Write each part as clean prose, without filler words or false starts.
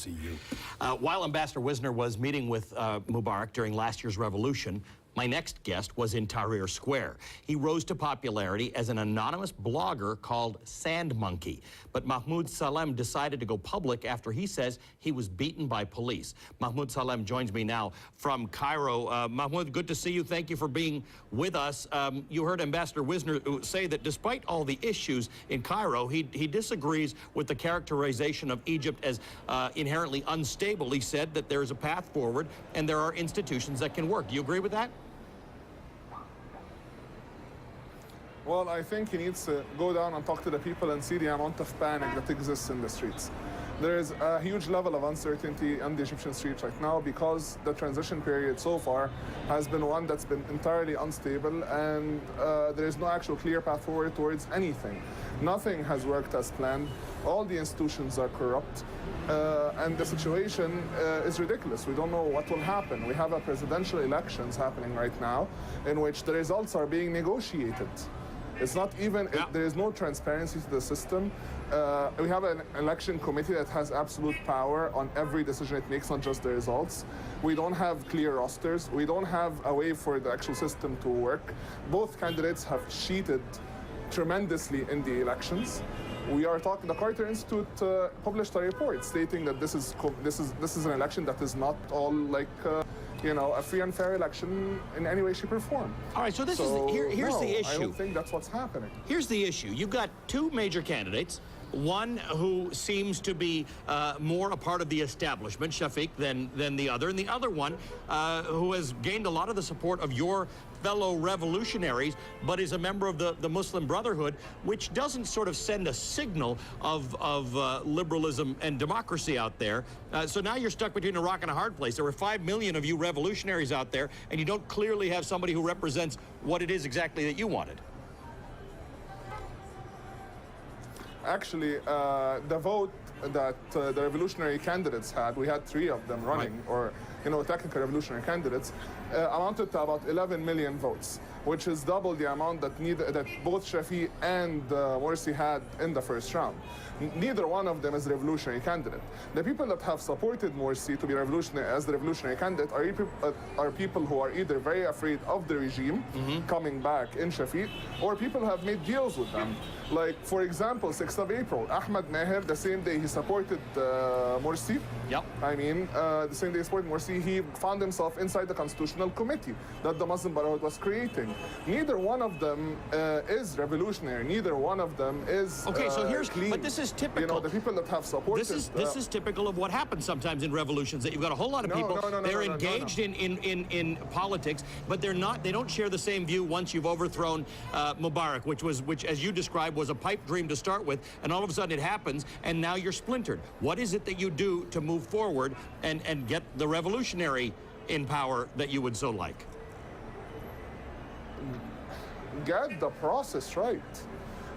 see you. While Ambassador Wisner was meeting with Mubarak during last year's revolution, my next guest was in Tahrir Square. He rose to popularity as an anonymous blogger called Sand Monkey. But Mahmoud Salem decided to go public after he says he was beaten by police. Mahmoud Salem joins me now from Cairo. Mahmoud, good to see you. Thank you for being with us. You heard Ambassador Wisner say that despite all the issues in Cairo, he disagrees with the characterization of Egypt as inherently unstable. He said that there's a path forward and there are institutions that can work. Do you agree with that? Well, I think he needs to go down and talk to the people and see the amount of panic that exists in the streets. There is a huge level of uncertainty on the Egyptian streets right now because the transition period so far has been one that's been entirely unstable, and there is no actual clear path forward towards anything. Nothing has worked as planned. All the institutions are corrupt, and the situation is ridiculous. We don't know what will happen. We have a presidential elections happening right now in which the results are being negotiated. It's not even, there is no transparency to the system. We have an election committee that has absolute power on every decision it makes, not just the results. We don't have clear rosters. We don't have a way for the actual system to work. Both candidates have cheated tremendously in the elections. We are talking, the Carter Institute published a report stating that this is an election that is not all like, you know, a free and fair election in any way, shape, or form. All right, so here's the issue. I don't think that's what's happening. Here's the issue. You've got two major candidates, one who seems to be more a part of the establishment, Shafiq, than the other, and the other one who has gained a lot of the support of your fellow revolutionaries, but is a member of the Muslim Brotherhood, which doesn't sort of send a signal of liberalism and democracy out there. So now you're stuck between a rock and a hard place. There were 5 million of you revolutionaries out there, and you don't clearly have somebody who represents what it is exactly that you wanted. Actually, the vote that the revolutionary candidates had, we had 3 of them running, right, or, you know, technical revolutionary candidates, amounted to about 11 million votes, which is double the amount that both Shafiq and Morsi had in the first round. Neither one of them is a revolutionary candidate. The people that have supported Morsi to be revolutionary as the revolutionary candidate are people who are either very afraid of the regime coming back in Shafiq, or people who have made deals with them. Like, for example, 6th of April, Ahmed Maher, the same day he supported Morsi. Yep. I mean, the same day he supported Morsi, he found himself inside the Constitutional Committee that the Muslim Brotherhood was creating. Neither one of them is revolutionary. Neither one of them is okay, so here's clean. But this is typical. You know, the people that have supported... This is typical of what happens sometimes in revolutions, that you've got a whole lot of people, they're engaged in politics, but they don't share the same view once you've overthrown Mubarak, which as you described was a pipe dream to start with, and all of a sudden it happens, and now you're splintered. What is it that you do to move forward and get the revolutionary in power that you would so like? Get the process right.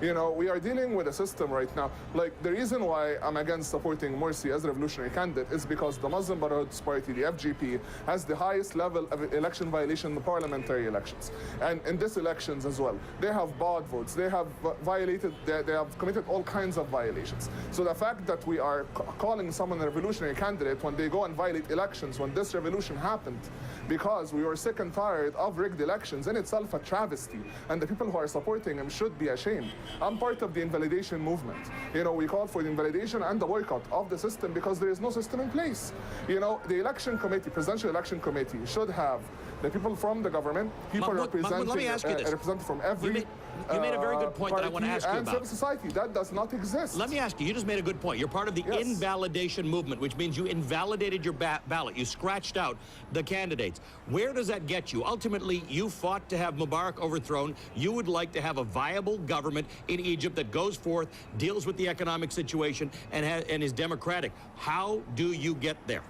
You know, we are dealing with a system right now. Like, the reason why I'm against supporting Morsi as a revolutionary candidate is because the Muslim Brotherhood's party, the FGP, has the highest level of election violation in the parliamentary elections. And in these elections as well. They have bought votes. They have violated, they have committed all kinds of violations. So the fact that we are calling someone a revolutionary candidate when they go and violate elections, when this revolution happened, because we were sick and tired of rigged elections, in itself a travesty. And the people who are supporting him should be ashamed. I'm part of the invalidation movement. You know, we called for the invalidation and the boycott of the system because there is no system in place. You know, the election committee, presidential election committee, should have the people from the government, people represented from every you made a very good point that I want to ask you about. Civil society. That does not exist. Let me ask you, you just made a good point. You're part of the invalidation movement, which means you invalidated your ballot. You scratched out the candidates. Where does that get you? Ultimately, you fought to have Mubarak overthrown. You would like to have a viable government in Egypt that goes forth, deals with the economic situation, and is democratic. How do you get there?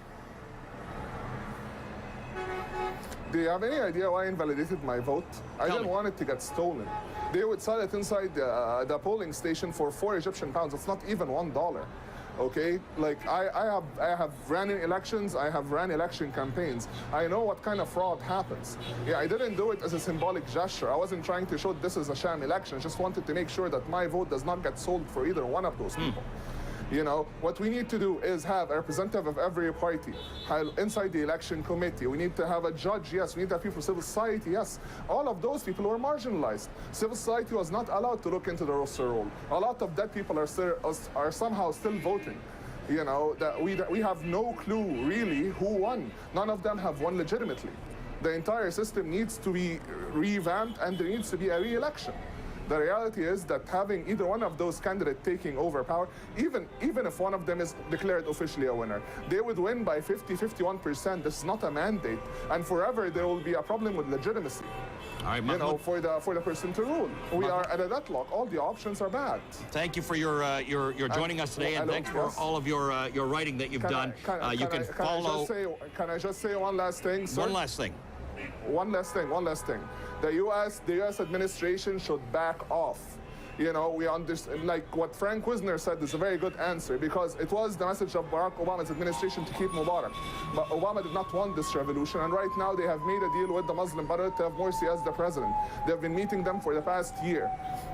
Do you have any idea why I invalidated my vote? I didn't want it to get stolen. They would sell it inside the polling station for 4 Egyptian pounds. It's not even $1. Okay, like I have ran in elections, I have ran election campaigns. I know what kind of fraud happens. Yeah, I didn't do it as a symbolic gesture. I wasn't trying to show this is a sham election. I just wanted to make sure that my vote does not get sold for either one of those people. You know, what we need to do is have a representative of every party inside the election committee. We need to have a judge, yes. We need to have people from civil society, yes. All of those people were marginalized. Civil society was not allowed to look into the roster roll. A lot of dead people are somehow still voting. You know, that we have no clue really who won. None of them have won legitimately. The entire system needs to be revamped, and there needs to be a re-election. The reality is that having either one of those candidates taking over power, even if one of them is declared officially a winner, they would win by 51%. This is not a mandate, and forever there will be a problem with legitimacy. All right, you know, for the person to rule. We are at a deadlock. All the options are bad. Thank you for your joining us today, and thanks for all of your writing that you've done. You can follow. Can I just say one last thing, sir? One last thing. One last thing. The U.S. administration should back off. You know, we understand, like what Frank Wisner said is a very good answer, because it was the message of Barack Obama's administration to keep Mubarak. But Obama did not want this revolution, and right now they have made a deal with the Muslim Brotherhood to have Morsi as the president. They've been meeting them for the past year,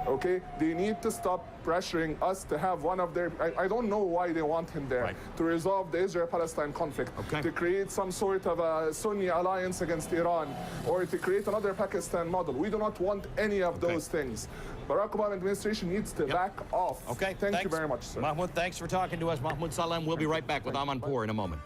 okay? They need to stop pressuring us to have one of their, I don't know why they want him there, to resolve the Israel-Palestine conflict, to create some sort of a Sunni alliance against Iran, or to create another Pakistan model. We do not want any of those things. Barack Obama administration needs to back off. Okay, Thank you very much, sir. Mahmoud, thanks for talking to us. Mahmoud Salem. We'll be right back with Aman Poor in a moment.